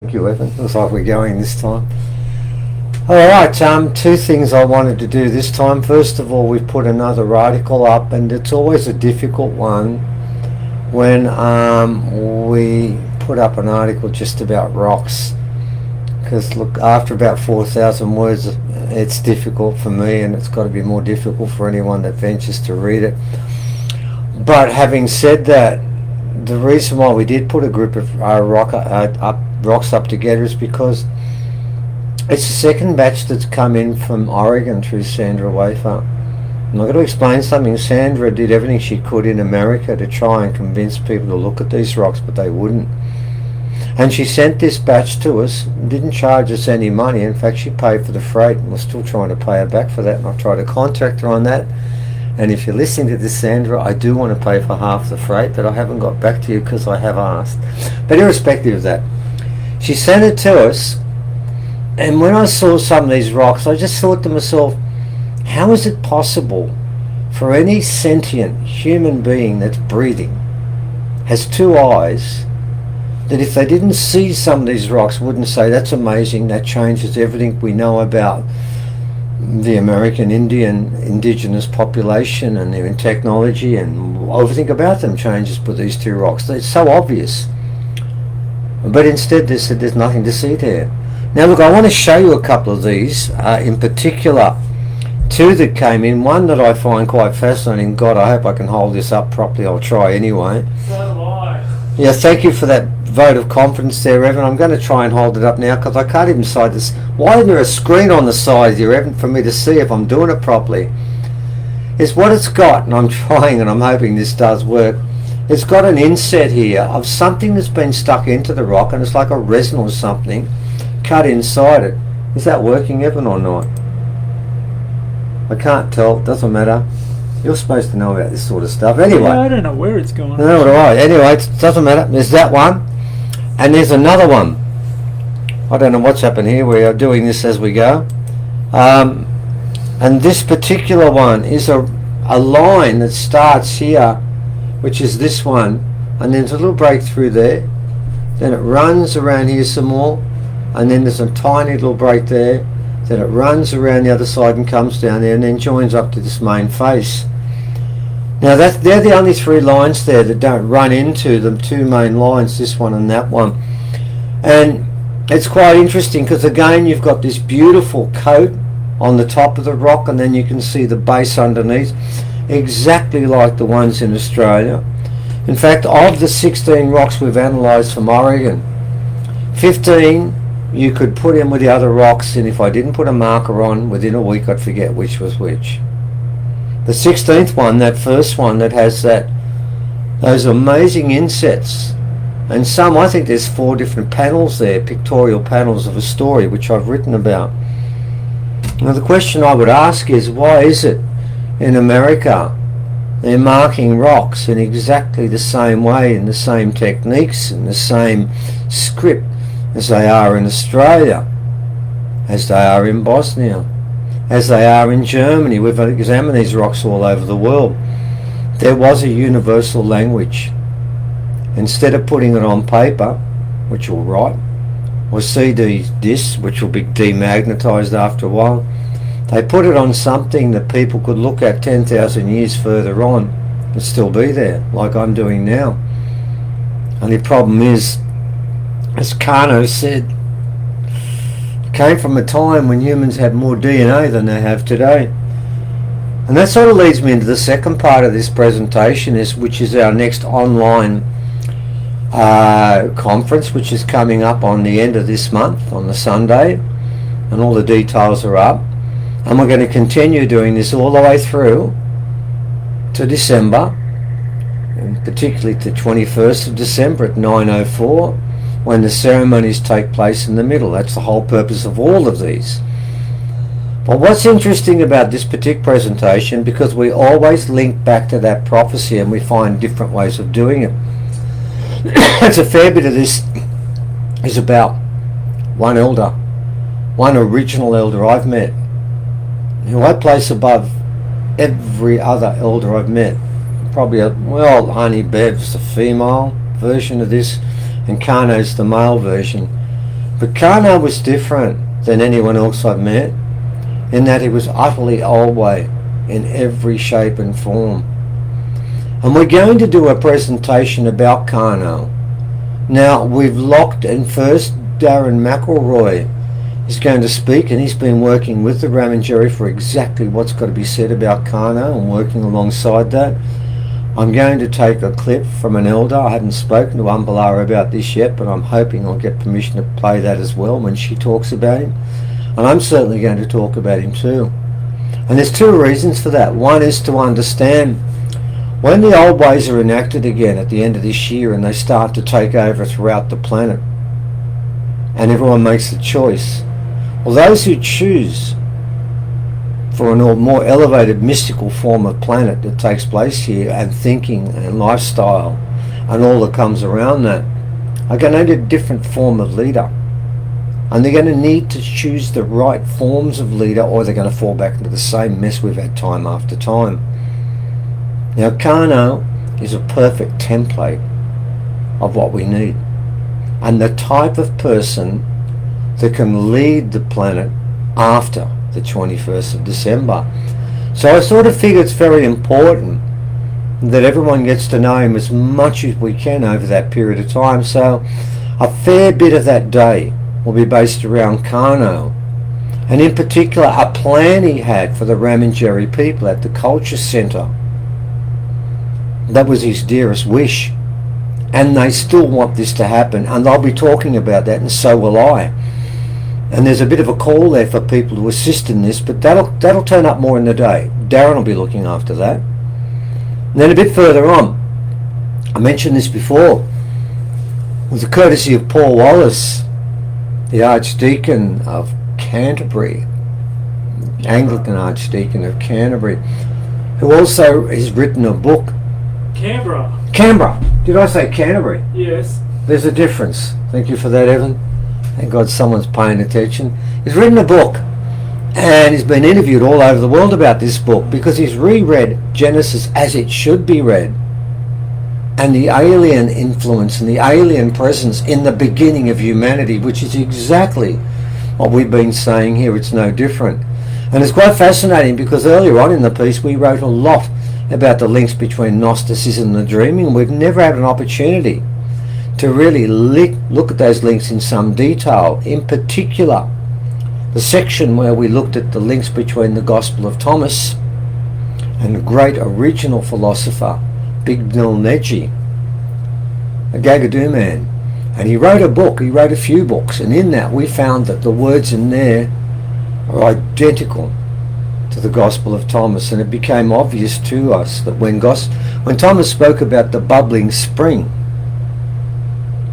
Thank you, Evan. Looks like we're going this time. Alright, two things I wanted to do this time. First of all, we put another article up, and it's always a difficult one when we put up an article just about rocks. Because look, after about 4,000 words, it's difficult for me, and it's got to be more difficult for anyone that ventures to read it. But having said that, the reason why we did put a group of rocks up together is because it's the second batch that's come in from Oregon through Sandra Wafer. And I've got to explain something. Sandra did everything she could in America to try and convince people to look at these rocks, but they wouldn't. And she sent this batch to us, didn't charge us any money. In fact, she paid for the freight, and we're still trying to pay her back for that. And I've tried to contact her on that. And if you're listening to this, Sandra, I do want to pay for half the freight, but I haven't got back to you because I have asked. But irrespective of that, she sent it to us, and when I saw some of these rocks, I just thought to myself, how is it possible for any sentient human being that's breathing, has two eyes, that if they didn't see some of these rocks wouldn't say, that's amazing, that changes everything we know about the American Indigenous population and their technology, and everything about them changes with these two rocks. It's so obvious. But instead they said there's nothing to see there. Now look, I want to show you a couple of these, in particular two that came in. One that I find quite fascinating. God, I hope I can hold this up properly. I'll try anyway. So do I. Yeah, thank you for that vote of confidence there, Evan. I'm going to try and hold it up now because I can't even see this. Why isn't there a screen on the side here, Evan, for me to see if I'm doing it properly? It's what it's got, and I'm trying and I'm hoping this does work. It's got an inset here of something that's been stuck into the rock, and it's like a resin or something cut inside it. Is that working, Evan, or not? I can't tell. Doesn't matter. You're supposed to know about this sort of stuff. Anyway. Yeah, I don't know where it's going. No, do I. Anyway, it doesn't matter. There's that one. And there's another one. I don't know what's happened here. We are doing this as we go. And this particular one is a line that starts here, which is this one. And there's a little break through there. Then it runs around here some more. And then there's a tiny little break there. Then it runs around the other side and comes down there and then joins up to this main face. Now they're the only three lines there that don't run into the two main lines, this one and that one. And it's quite interesting because again you've got this beautiful coat on the top of the rock, and then you can see the base underneath, exactly like the ones in Australia. In fact, of the 16 rocks we've analysed from Oregon, 15 you could put in with the other rocks, and if I didn't put a marker on, within a week I'd forget which was which. The 16th one, that first one that has those amazing insets, and some, I think there's 4 different panels there, pictorial panels of a story which I've written about. Now the question I would ask is, why is it in America they're marking rocks in exactly the same way, in the same techniques, in the same script as they are in Australia, as they are in Bosnia, as they are in Germany? We've examined these rocks all over the world. There was a universal language. Instead of putting it on paper, which you'll write, or CD discs, which will be demagnetized after a while, they put it on something that people could look at 10,000 years further on and still be there, like I'm doing now. Only problem is, as Kano said, it came from a time when humans had more DNA than they have today. And that sort of leads me into the second part of this presentation, which is our next online conference, which is coming up on the end of this month, on the Sunday, and all the details are up. And we're going to continue doing this all the way through to December, and particularly to 21st of December at 9:04, when the ceremonies take place in the middle. That's the whole purpose of all of these. But what's interesting about this particular presentation, because we always link back to that prophecy and we find different ways of doing it. It's a fair bit of this is about one elder, one original elder I've met, who I place above every other elder I've met. Probably, Honey Bev's the female version of this, and Kano's the male version. But Kano was different than anyone else I've met, in that he was utterly old way in every shape and form. And we're going to do a presentation about Kano. Now, we've locked in first Darren McElroy is going to speak, and he's been working with the Ramangeri for exactly what's got to be said about Kano and working alongside that. I'm going to take a clip from an elder. I haven't spoken to Umbalara about this yet, but I'm hoping I'll get permission to play that as well when she talks about him. And I'm certainly going to talk about him too. And there's two reasons for that. One is to understand when the old ways are enacted again at the end of this year and they start to take over throughout the planet and everyone makes the choice. Well, those who choose for a more elevated mystical form of planet that takes place here, and thinking and lifestyle and all that comes around that, are going to need a different form of leader. And they're going to need to choose the right forms of leader, or they're going to fall back into the same mess we've had time after time. Now, Kano is a perfect template of what we need, and the type of person that can lead the planet after the 21st of December. So I sort of figure it's very important that everyone gets to know him as much as we can over that period of time. So a fair bit of that day will be based around Kano, and in particular a plan he had for the Ramangeri people at the culture centre. That was his dearest wish, and they still want this to happen, and they'll be talking about that, and so will I. And there's a bit of a call there for people to assist in this, but that'll turn up more in the day. Darren will be looking after that. And then a bit further on, I mentioned this before, with the courtesy of Paul Wallace, the Archdeacon of Canterbury, Anglican Archdeacon of Canterbury, who also has written a book. Canberra. Did I say Canterbury? Yes. There's a difference. Thank you for that, Evan. Thank God someone's paying attention. He's written a book, and he's been interviewed all over the world about this book because he's reread Genesis as it should be read, and the alien influence and the alien presence in the beginning of humanity, which is exactly what we've been saying here. It's no different. And it's quite fascinating because earlier on in the piece we wrote a lot about the links between Gnosticism and dreaming, and we've never had an opportunity to really look at those links in some detail. In particular, the section where we looked at the links between the Gospel of Thomas and the great original philosopher, Bignell Neji, a Gagadoo man. And he wrote a few books, and in that we found that the words in there are identical to the Gospel of Thomas, and it became obvious to us that when Thomas spoke about the bubbling spring,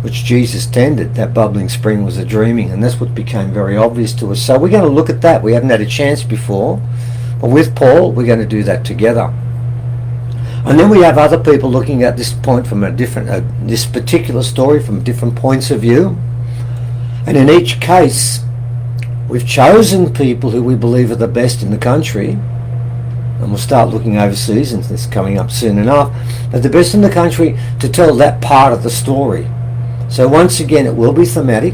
which Jesus tended, that bubbling spring was a dreaming, and that's what became very obvious to us. So we're going to look at that. We haven't had a chance before, but with Paul we're going to do that together. And then we have other people looking at this point from this particular story from different points of view, and in each case we've chosen people who we believe are the best in the country, and we'll start looking overseas, and it's coming up soon enough, but the best in the country to tell that part of the story. So once again, it will be thematic.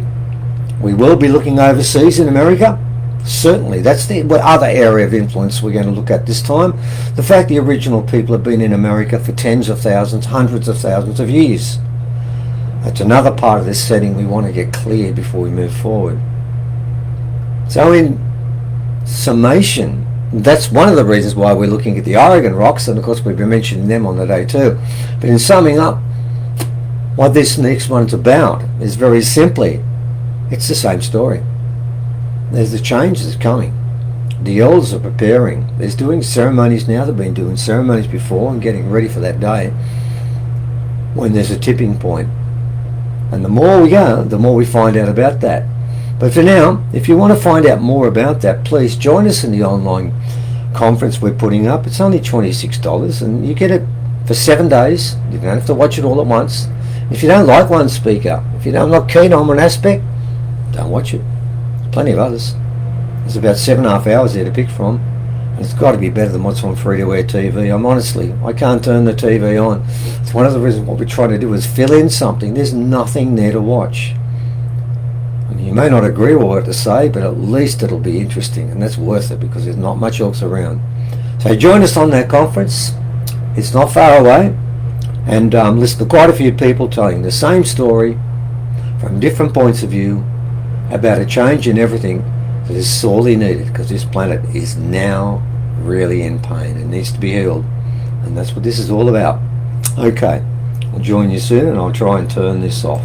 We will be looking overseas in America. Certainly, that's the other area of influence we're going to look at this time. The fact the original people have been in America for tens of thousands, hundreds of thousands of years. That's another part of this setting we want to get clear before we move forward. So in summation, that's one of the reasons why we're looking at the Oregon rocks, and of course we've been mentioning them on the day too. But in summing up, what this next one's about is very simply, it's the same story. There's the changes coming. The elders are preparing. There's doing ceremonies now. They've been doing ceremonies before and getting ready for that day when there's a tipping point. And the more we go, the more we find out about that. But for now, if you want to find out more about that, please join us in the online conference we're putting up. It's only $26, and you get it for 7 days. You don't have to watch it all at once. If you don't like one speaker, if you're not keen on one aspect, don't watch it. There's plenty of others. There's about 7.5 hours there to pick from, and it's got to be better than what's on free-to-air TV. I can't turn the TV on. It's one of the reasons what we're trying to do is fill in something. There's nothing there to watch. And you may not agree with what I have to say, but at least it'll be interesting, and that's worth it because there's not much else around. So join us on that conference. It's not far away, and listen to quite a few people telling the same story from different points of view about a change in everything that is sorely needed, because this planet is now really in pain and needs to be healed, and that's what this is all about. Okay, I'll join you soon, and I'll try and turn this off.